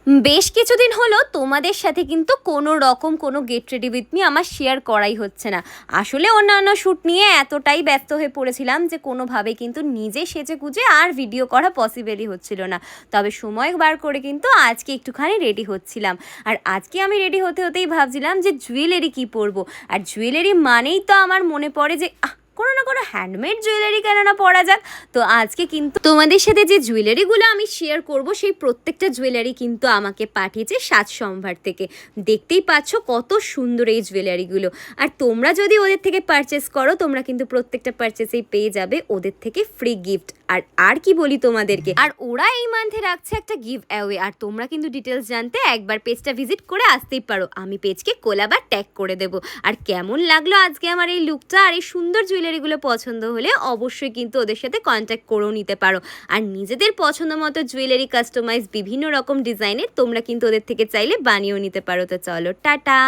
বেশ কিছুদিন হলো তোমাদের সাথে কিন্তু কোনো রকম কোনো গেট রেডি উইথ মি আমার শেয়ার করাই হচ্ছে না। আসলে অন্যান্য শ্যুট নিয়ে এতটাই ব্যস্ত হয়ে পড়েছিলাম যে কোনোভাবে কিন্তু নিজে সেজে গুজে আর ভিডিও করা পসিবলই হচ্ছিল না। তবে সময় বার করে কিন্তু আজকে একটুখানি রেডি হচ্ছিলাম। আর আজকে আমি রেডি হতে হতেই ভাবছিলাম যে জুয়েলারি কী পরবো। আর জুয়েলারি মানেই তো আমার মনে পড়ে যে কোনো না কোনো হ্যান্ডমেড জুয়েলারি কেন না পরা যাক। তো আজকে কিন্তু তোমাদের সাথে যে জুয়েলারিগুলো আমি শেয়ার করব সেই প্রত্যেকটা জুয়েলারি কিন্তু আমাকে পাঠিয়েছে সাজ সম্ভার থেকে। দেখতেই পাচ্ছ কত সুন্দর এই জুয়েলারিগুলো। আর তোমরা যদি ওদের থেকে পারচেস করো তোমরা কিন্তু প্রত্যেকটা পারচেসেই পেয়ে যাবে ওদের থেকে ফ্রি গিফট। আর কি বলি তোমাদেরকে, আর ওরা এই মান্থে রাখছে একটা গিভ অ্যাওয়ে। আর তোমরা কিন্তু ডিটেলস জানতে একবার পেজটা ভিজিট করে আসতেই পারো। আমি পেজকে কোলাব আর ট্যাগ করে দেবো। আর কেমন লাগলো আজকে আমার এই লুকটা আর এই সুন্দর জুয়েলারিগুলো পছন্দ হলে অবশ্যই কিন্তু ওদের সাথে কন্ট্যাক্ট করেও নিতে পারো। আর নিজেদের পছন্দ মতো জুয়েলারি কাস্টমাইজ বিভিন্ন রকম ডিজাইনের তোমরা কিন্তু ওদের থেকে চাইলে বানিয়েও নিতে পারো। তো চলো টাটা।